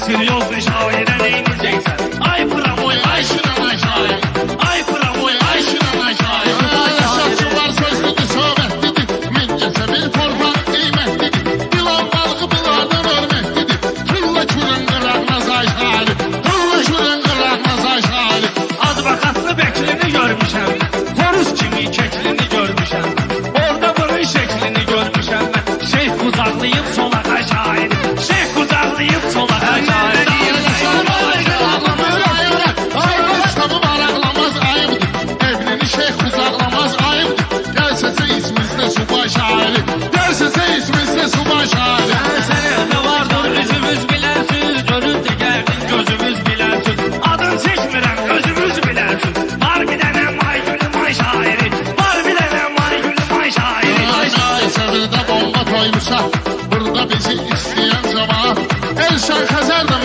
Seryoz şaire neyneyeceksen? Ay pramoy, ay şınaman şair. Ay pramoy, ay şınaman şair. Yaşatçılar sözlüdür, söhbətlidir. Mincəsə bir torpaq qiymətlidir. Bilan balığı bilardan örməklidir. Tulla kürün qıraqmaz ay şairi. Tulla kürün qıraqmaz ay şairi. Advokatlı beklini görmüşəm. Horus kimi keklini görmüşəm. Orada bunun şeklini görmüşəm ben. Şeyh kucaqlayıb solaqay şairi. Şeyh kucaqlayıb solaqay şairi. Dersize ismizde subay şairi. Sen ne vardır üzümüz bilərsiz. Görüb de gəldin gözümüz bilərsiz. Adın çəkmirəm gözümüz bilərsiz. Var bir dənə may gülüm ay şairi. Var bir dənə may gülüm ay şairi. Ay səvirdə bomba koymuşaq. Burada bizi istəyən camaat. Elşən Xəzər də